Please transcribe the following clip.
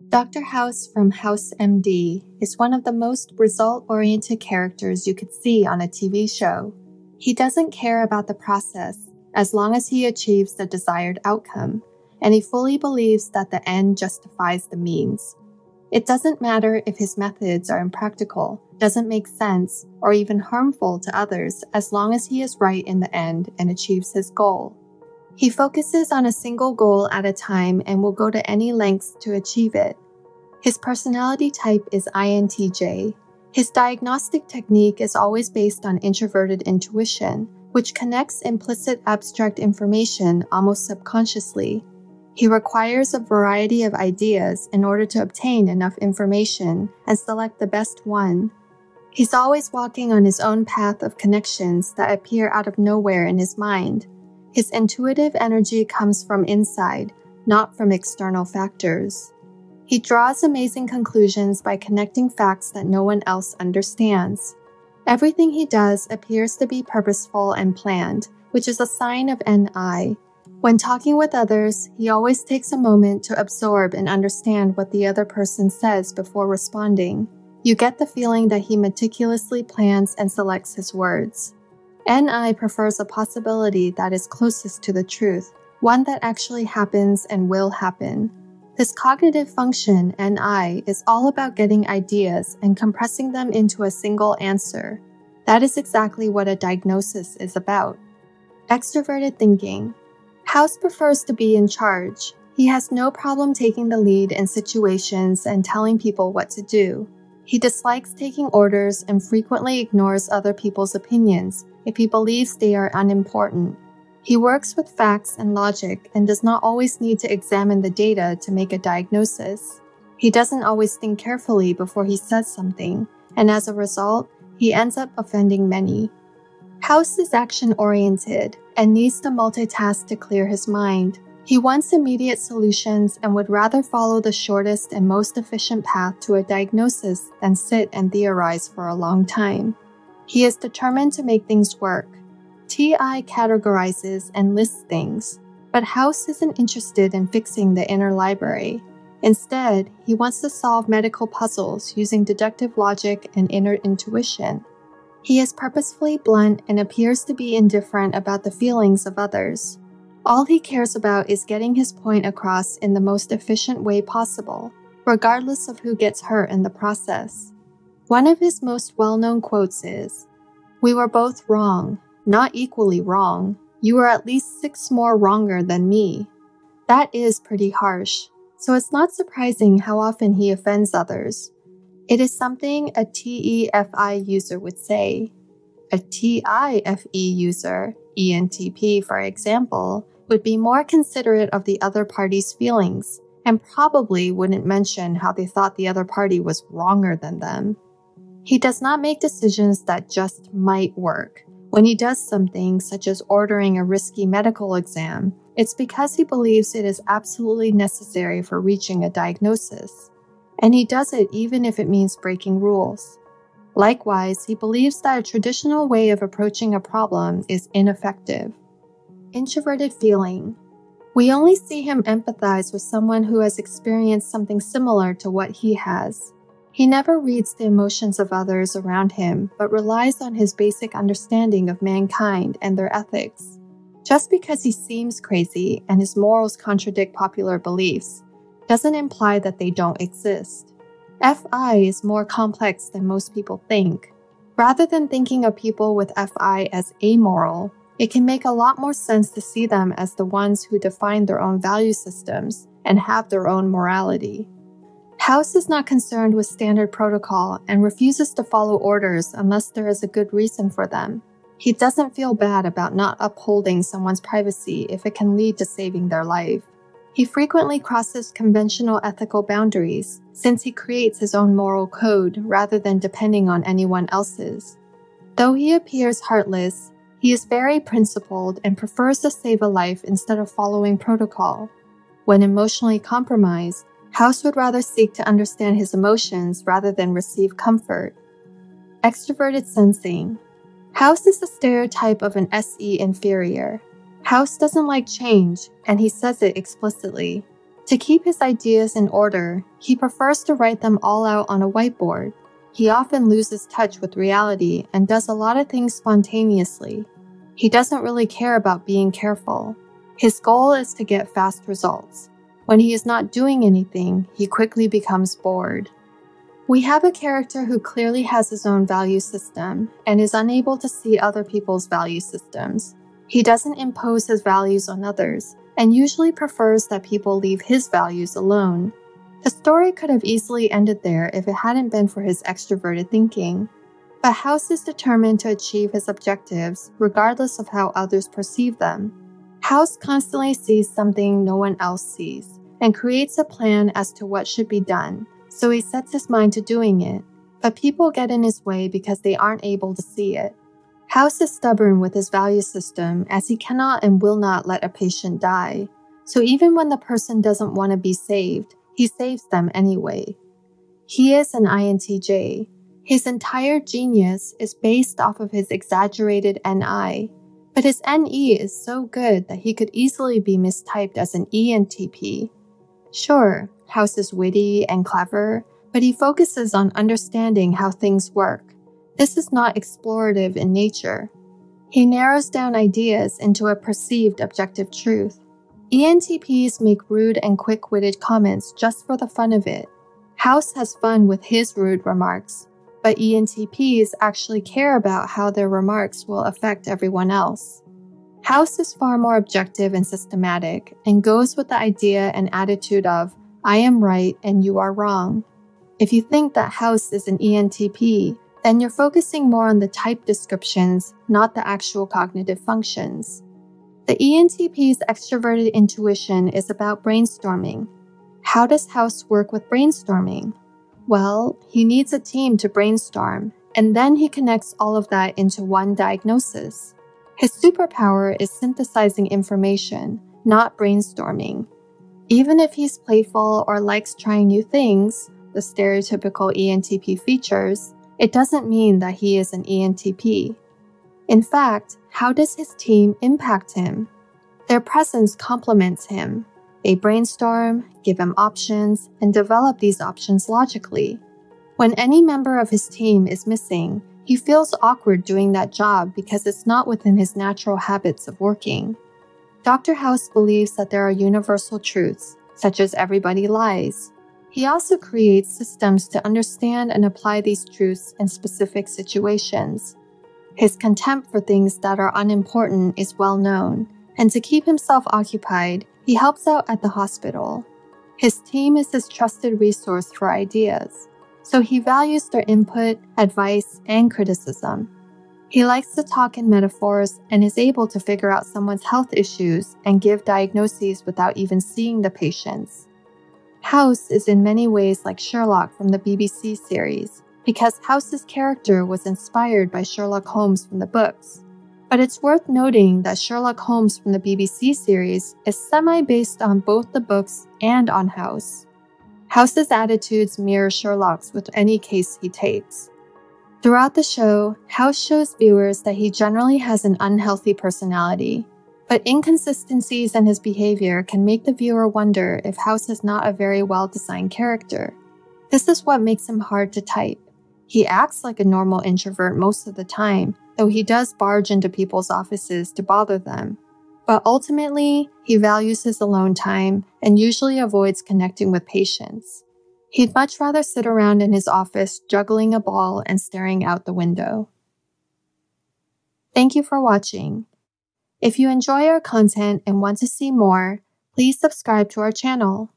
Dr. House from House M.D. is one of the most result-oriented characters you could see on a TV show. He doesn't care about the process as long as he achieves the desired outcome, and he fully believes that the end justifies the means. It doesn't matter if his methods are impractical, doesn't make sense, or even harmful to others as long as he is right in the end and achieves his goal. He focuses on a single goal at a time and will go to any lengths to achieve it. His personality type is INTJ. His diagnostic technique is always based on introverted intuition, which connects implicit abstract information almost subconsciously. He requires a variety of ideas in order to obtain enough information and select the best one. He's always walking on his own path of connections that appear out of nowhere in his mind. His intuitive energy comes from inside, not from external factors. He draws amazing conclusions by connecting facts that no one else understands. Everything he does appears to be purposeful and planned, which is a sign of NI. When talking with others, he always takes a moment to absorb and understand what the other person says before responding. You get the feeling that he meticulously plans and selects his words. NI prefers a possibility that is closest to the truth, one that actually happens and will happen. This cognitive function, NI, is all about getting ideas and compressing them into a single answer. That is exactly what a diagnosis is about. Extroverted thinking. House prefers to be in charge. He has no problem taking the lead in situations and telling people what to do. He dislikes taking orders and frequently ignores other people's opinions if he believes they are unimportant. He works with facts and logic and does not always need to examine the data to make a diagnosis. He doesn't always think carefully before he says something, and as a result, he ends up offending many. House is action-oriented and needs to multitask to clear his mind. He wants immediate solutions and would rather follow the shortest and most efficient path to a diagnosis than sit and theorize for a long time. He is determined to make things work. TI categorizes and lists things, but House isn't interested in fixing the inner library. Instead, he wants to solve medical puzzles using deductive logic and inner intuition. He is purposefully blunt and appears to be indifferent about the feelings of others. All he cares about is getting his point across in the most efficient way possible, regardless of who gets hurt in the process. One of his most well-known quotes is, "We were both wrong, not equally wrong. You are at least 6 more wronger than me." That is pretty harsh, so it's not surprising how often he offends others. It is something a TEFI user would say. A TIFE user, ENTP for example, would be more considerate of the other party's feelings and probably wouldn't mention how they thought the other party was wronger than them. He does not make decisions that just might work. When he does something, such as ordering a risky medical exam, it's because he believes it is absolutely necessary for reaching a diagnosis. And he does it even if it means breaking rules. Likewise, he believes that a traditional way of approaching a problem is ineffective. Introverted feeling. We only see him empathize with someone who has experienced something similar to what he has. He never reads the emotions of others around him, but relies on his basic understanding of mankind and their ethics. Just because he seems crazy and his morals contradict popular beliefs, doesn't imply that they don't exist. FI is more complex than most people think. Rather than thinking of people with FI as amoral, it can make a lot more sense to see them as the ones who define their own value systems and have their own morality. House is not concerned with standard protocol and refuses to follow orders unless there is a good reason for them. He doesn't feel bad about not upholding someone's privacy if it can lead to saving their life. He frequently crosses conventional ethical boundaries since he creates his own moral code rather than depending on anyone else's. Though he appears heartless, he is very principled and prefers to save a life instead of following protocol. When emotionally compromised, House would rather seek to understand his emotions rather than receive comfort. Extroverted sensing. House is the stereotype of an SE inferior. House doesn't like change, and he says it explicitly. To keep his ideas in order, he prefers to write them all out on a whiteboard. He often loses touch with reality and does a lot of things spontaneously. He doesn't really care about being careful. His goal is to get fast results. When he is not doing anything, he quickly becomes bored. We have a character who clearly has his own value system and is unable to see other people's value systems. He doesn't impose his values on others and usually prefers that people leave his values alone. The story could have easily ended there if it hadn't been for his extroverted thinking. But House is determined to achieve his objectives regardless of how others perceive them. House constantly sees something no one else sees and creates a plan as to what should be done. So he sets his mind to doing it, but people get in his way because they aren't able to see it. House is stubborn with his value system as he cannot and will not let a patient die. So even when the person doesn't want to be saved, he saves them anyway. He is an INTJ. His entire genius is based off of his exaggerated NI, but his NE is so good that he could easily be mistyped as an ENTP. Sure, House is witty and clever, but he focuses on understanding how things work. This is not explorative in nature. He narrows down ideas into a perceived objective truth. ENTPs make rude and quick-witted comments just for the fun of it. House has fun with his rude remarks, but ENTPs actually care about how their remarks will affect everyone else. House is far more objective and systematic and goes with the idea and attitude of, I am right and you are wrong. If you think that House is an ENTP, then you're focusing more on the type descriptions, not the actual cognitive functions. The ENTP's extroverted intuition is about brainstorming. How does House work with brainstorming? Well, he needs a team to brainstorm, and then he connects all of that into one diagnosis. His superpower is synthesizing information, not brainstorming. Even if he's playful or likes trying new things, the stereotypical ENTP features, it doesn't mean that he is an ENTP. In fact, how does his team impact him? Their presence complements him. They brainstorm, give him options, and develop these options logically. When any member of his team is missing, he feels awkward doing that job because it's not within his natural habits of working. Dr. House believes that there are universal truths, such as everybody lies. He also creates systems to understand and apply these truths in specific situations. His contempt for things that are unimportant is well known, and to keep himself occupied, he helps out at the hospital. His team is his trusted resource for ideas, so he values their input, advice, and criticism. He likes to talk in metaphors and is able to figure out someone's health issues and give diagnoses without even seeing the patients. House is in many ways like Sherlock from the BBC series, because House's character was inspired by Sherlock Holmes from the books. But it's worth noting that Sherlock Holmes from the BBC series is semi-based on both the books and on House. House's attitudes mirror Sherlock's with any case he takes. Throughout the show, House shows viewers that he generally has an unhealthy personality, but inconsistencies in his behavior can make the viewer wonder if House is not a very well-designed character. This is what makes him hard to type. He acts like a normal introvert most of the time, though he does barge into people's offices to bother them. But ultimately, he values his alone time and usually avoids connecting with patients. He'd much rather sit around in his office juggling a ball and staring out the window. Thank you for watching. If you enjoy our content and want to see more, please subscribe to our channel.